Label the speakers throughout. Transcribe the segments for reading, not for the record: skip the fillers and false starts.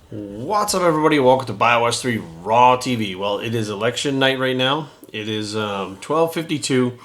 Speaker 1: What's up, everybody? Welcome to Bios3 Raw TV. Well, it is election night right now. It is 12:52,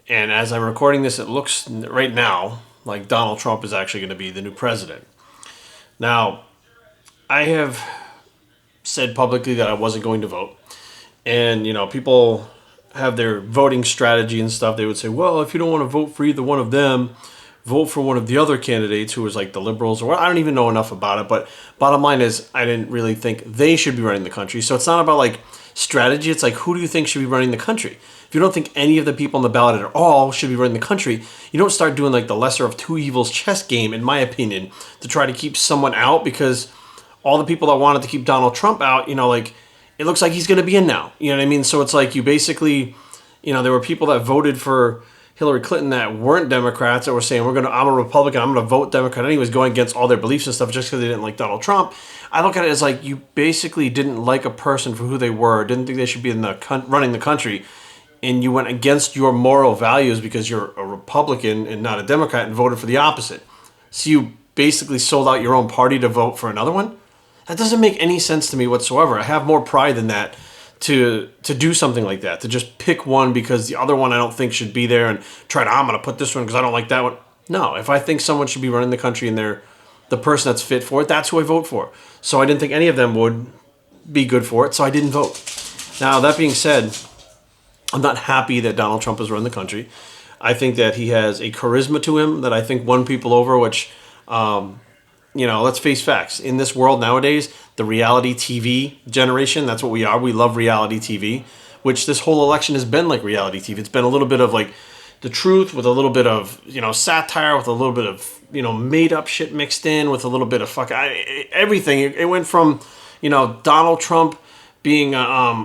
Speaker 1: and as I'm recording this, it looks right now like Donald Trump is actually going to be the new president. Now, I have said publicly that I wasn't going to vote, and people have their voting strategy and stuff. They would say, well, if you don't want to vote for either one of them, vote for one of the other candidates who was like the liberals, or I don't even know enough about it. But bottom line is, I didn't really think they should be running the country. So it's not about like strategy. It's like, who do you think should be running the country? If you don't think any of the people on the ballot at all should be running the country, you don't start doing like the lesser of two evils chess game, in my opinion, to try to keep someone out, because all the people that wanted to keep Donald Trump out, like it looks like he's going to be in now. You know what I mean? So it's like you basically, there were people that voted for Hillary Clinton that weren't Democrats that were saying, I'm a Republican, I'm going to vote Democrat anyways, going against all their beliefs and stuff just because they didn't like Donald Trump. I look at it as like you basically didn't like a person for who they were, didn't think they should be in running the country, and you went against your moral values because you're a Republican and not a Democrat and voted for the opposite. So you basically sold out your own party to vote for another one? That doesn't make any sense to me whatsoever. I have more pride than that to do something like that, to just pick one because the other one I don't think should be there and I'm going to put this one because I don't like that one. No, if I think someone should be running the country and they're the person that's fit for it, that's who I vote for. So I didn't think any of them would be good for it, so I didn't vote. Now, that being said, I'm not happy that Donald Trump is running the country. I think that he has a charisma to him that I think won people over, which, let's face facts. In this world nowadays, the reality TV generation, that's what we are. We love reality TV, which this whole election has been like reality TV. It's been a little bit of like the truth with a little bit of, satire, with a little bit of, made up shit mixed in with a little bit of everything. It went from, Donald Trump being a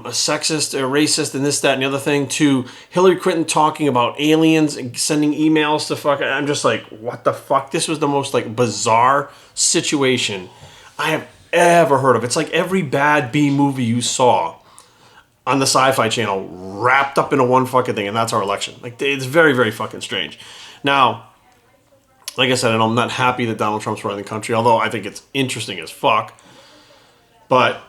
Speaker 1: sexist, a racist, and this, that, and the other thing, to Hillary Clinton talking about aliens and sending emails to I'm just like, what the fuck? This was the most like bizarre situation I have ever heard of. It's like every bad B movie you saw on the Sci-Fi Channel wrapped up into one fucking thing, and that's our election. Like, it's very, very fucking strange. Now, like I said, I'm not happy that Donald Trump's running the country, although I think it's interesting as fuck. But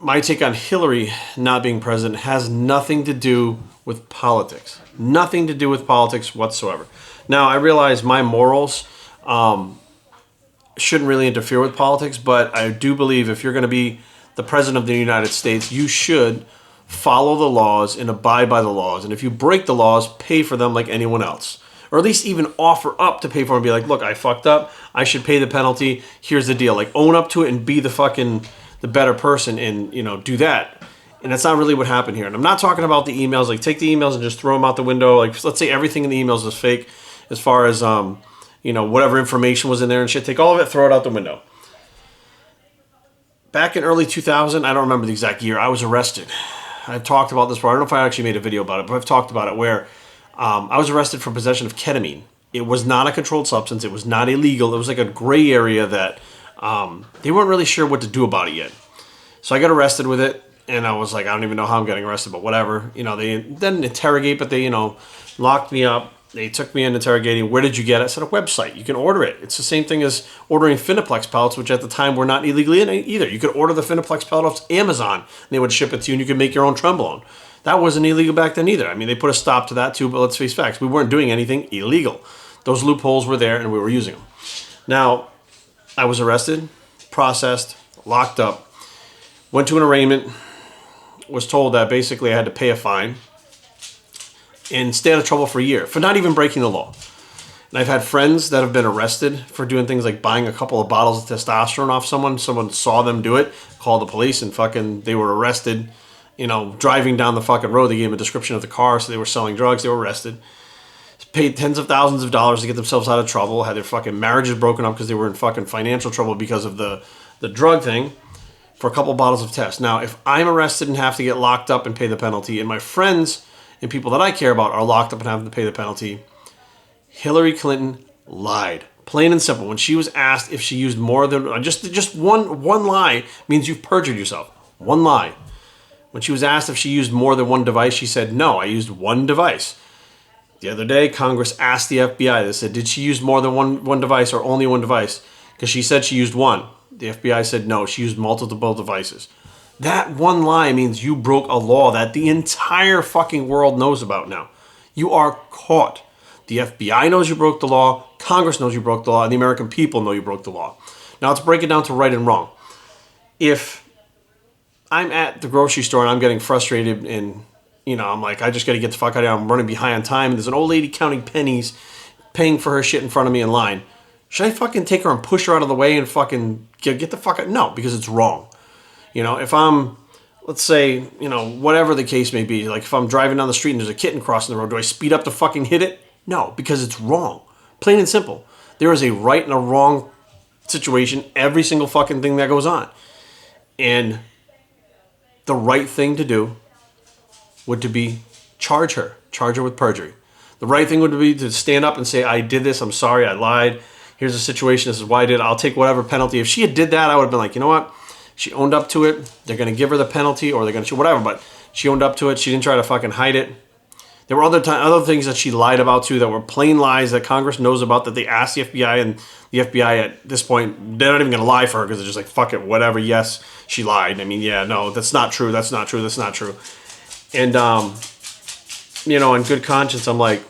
Speaker 1: my take on Hillary not being president has nothing to do with politics. Nothing to do with politics whatsoever. Now, I realize my morals shouldn't really interfere with politics, but I do believe if you're going to be the president of the United States, you should follow the laws and abide by the laws. And if you break the laws, pay for them like anyone else. Or at least even offer up to pay for them and be like, look, I fucked up. I should pay the penalty. Here's the deal. Like, own up to it and be the better person and, do that. And that's not really what happened here. And I'm not talking about the emails. Like, take the emails and just throw them out the window. Like, let's say everything in the emails is fake as far as, whatever information was in there and shit. Take all of it, throw it out the window. Back in early 2000, I don't remember the exact year, I was arrested. I've talked about this before. I don't know if I actually made a video about it, but I've talked about it, where I was arrested for possession of ketamine. It was not a controlled substance. It was not illegal. It was like a gray area that they weren't really sure what to do about it yet. So I got arrested with it, and I was like, I don't even know how I'm getting arrested, but whatever. They didn't interrogate, but they, locked me up. They took me in interrogating. Where did you get it? I said, a website. You can order it. It's the same thing as ordering Finaplex pellets, which at the time were not illegally in either. You could order the Finaplex pellet off Amazon, and they would ship it to you, and you could make your own Trenbolone. That wasn't illegal back then either. I mean, they put a stop to that too, but let's face facts. We weren't doing anything illegal. Those loopholes were there, and we were using them. Now, I was arrested, processed, locked up, went to an arraignment, was told that basically I had to pay a fine and stay out of trouble for a year for not even breaking the law. And I've had friends that have been arrested for doing things like buying a couple of bottles of testosterone off someone. Someone saw them do it, called the police, and they were arrested. Driving down the fucking road, they gave them a description of the car, so they were selling drugs. They were arrested. Paid tens of thousands of dollars to get themselves out of trouble. Had their fucking marriages broken up because they were in fucking financial trouble because of the drug thing, for a couple of bottles of test. Now, if I'm arrested and have to get locked up and pay the penalty, and my friends and people that I care about are locked up and having to pay the penalty, Hillary Clinton lied. Plain and simple. When she was asked if she used more than just one lie means you've perjured yourself. One lie. When she was asked if she used more than one device, she said, no, I used one device. The other day, Congress asked the FBI, they said, did she use more than one device or only one device? Because she said she used one. The FBI said no, she used multiple devices. That one lie means you broke a law that the entire fucking world knows about now. You are caught. The FBI knows you broke the law, Congress knows you broke the law, and the American people know you broke the law. Now let's break it down to right and wrong. If I'm at the grocery store and I'm getting frustrated and, I'm like, I just got to get the fuck out of here, I'm running behind on time, and there's an old lady counting pennies, paying for her shit in front of me in line. Should I fucking take her and push her out of the way and fucking get the fuck out? No, because it's wrong. If I'm, let's say, whatever the case may be, like if I'm driving down the street and there's a kitten crossing the road, do I speed up to fucking hit it? No, because it's wrong. Plain and simple. There is a right and a wrong situation, every single fucking thing that goes on. And the right thing to do would to be charge her with perjury. The right thing would be to stand up and say, I did this, I'm sorry, I lied. Here's the situation, this is why I did it. I'll take whatever penalty. If she had did that, I would have been like, you know what? She owned up to it. They're going to give her the penalty or they're going to, whatever. But she owned up to it. She didn't try to fucking hide it. There were other things that she lied about too that were plain lies that Congress knows about that they asked the FBI. And the FBI at this point, they're not even going to lie for her because they're just like, fuck it, whatever. Yes, she lied. I mean, yeah, no, that's not true. That's not true. That's not true. And, in good conscience, I'm like,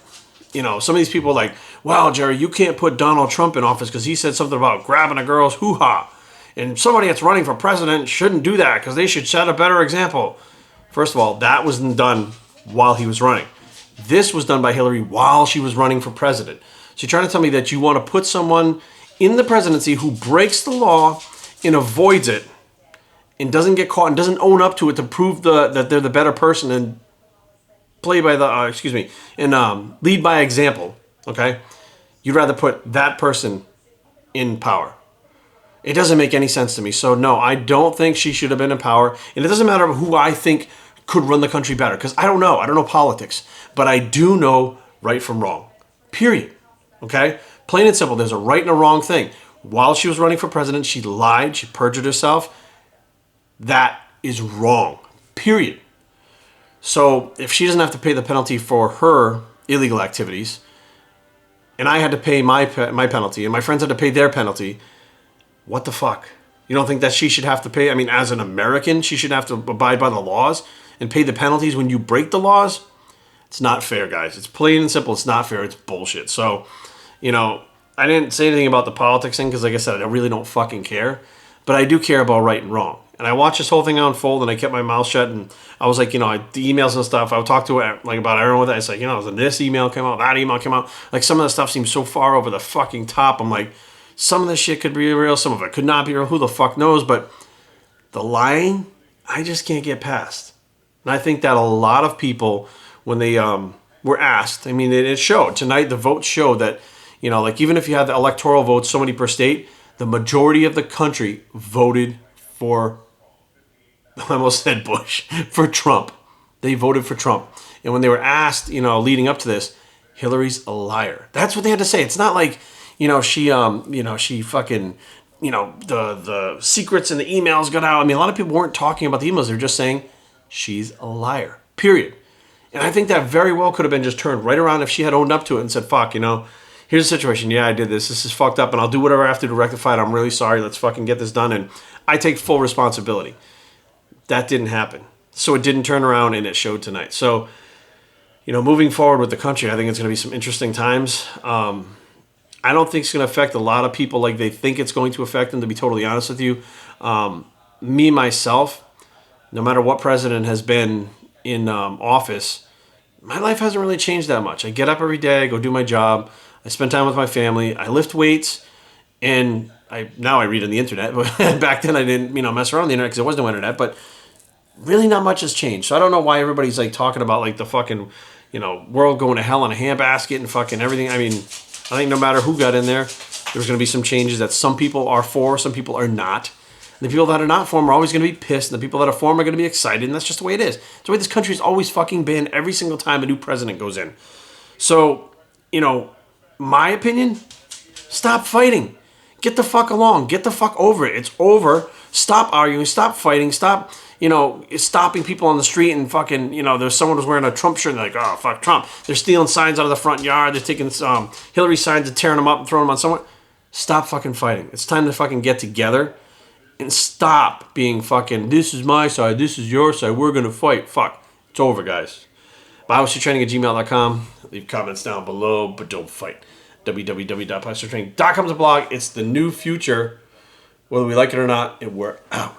Speaker 1: some of these people are like, wow, Jerry, you can't put Donald Trump in office because he said something about grabbing a girl's hoo-ha. And somebody that's running for president shouldn't do that because they should set a better example. First of all, that wasn't done while he was running. This was done by Hillary while she was running for president. So you're trying to tell me that you want to put someone in the presidency who breaks the law and avoids it and doesn't get caught and doesn't own up to it to prove that they're the better person and play by the, and lead by example, okay? You'd rather put that person in power. It doesn't make any sense to me. So no, I don't think she should have been in power. And it doesn't matter who I think could run the country better because I don't know. I don't know politics. But I do know right from wrong. Period. Okay? Plain and simple. There's a right and a wrong thing. While she was running for president, she lied. She perjured herself. That is wrong. Period. So if she doesn't have to pay the penalty for her illegal activities, and I had to pay my penalty, and my friends had to pay their penalty, what the fuck? You don't think that she should have to pay? I mean, as an American, she should have to abide by the laws and pay the penalties when you break the laws? It's not fair, guys. It's plain and simple. It's not fair. It's bullshit. So, I didn't say anything about the politics thing because, like I said, I really don't fucking care. But I do care about right and wrong. And I watched this whole thing unfold, and I kept my mouth shut. And I was like, the emails and stuff, I would talk to her like about everyone with that. It's like, this email came out, that email came out. Like some of the stuff seems so far over the fucking top. I'm like, some of this shit could be real, some of it could not be real. Who the fuck knows? But the lying, I just can't get past. And I think that a lot of people, when they were asked, I mean, it showed. Tonight, the votes showed that, like even if you had the electoral votes, so many per state, the majority of the country voted for, I almost said Bush, for Trump. They voted for Trump. And when they were asked, leading up to this, Hillary's a liar. That's what they had to say. It's not like, she fucking, the secrets and the emails got out. I mean, a lot of people weren't talking about the emails. They're just saying she's a liar, period. And I think that very well could have been just turned right around if she had owned up to it and said, fuck, here's the situation. Yeah, I did this. This is fucked up and I'll do whatever I have to rectify it. I'm really sorry. Let's fucking get this done. And I take full responsibility. That didn't happen. So it didn't turn around and it showed tonight. So, moving forward with the country, I think it's going to be some interesting times. I don't think it's going to affect a lot of people like they think it's going to affect them, to be totally honest with you. Me, myself, no matter what president has been in office, my life hasn't really changed that much. I get up every day, I go do my job, I spend time with my family, I lift weights, and now I read on the internet. But back then I didn't, mess around on the internet because there was no internet, but really not much has changed. So I don't know why everybody's like talking about like the fucking, world going to hell in a handbasket and fucking everything. I mean, I think no matter who got in there, there's going to be some changes that some people are for, some people are not. And the people that are not for them are always going to be pissed, and the people that are for them are going to be excited, and that's just the way it is. It's the way this country's always fucking been every single time a new president goes in. So, my opinion, stop fighting. Get the fuck along. Get the fuck over it. It's over. Stop arguing. Stop fighting. Stop, stopping people on the street and fucking, there's someone who's wearing a Trump shirt and they're like, oh, fuck Trump. They're stealing signs out of the front yard. They're taking Hillary signs and tearing them up and throwing them on someone. Stop fucking fighting. It's time to fucking get together and stop being fucking, this is my side, this is your side, we're going to fight. Fuck. It's over, guys. Biowestrytraining@gmail.com. Leave comments down below, but don't fight. www.biowestrytraining.com is a blog. It's the new future. Whether we like it or not, we're out.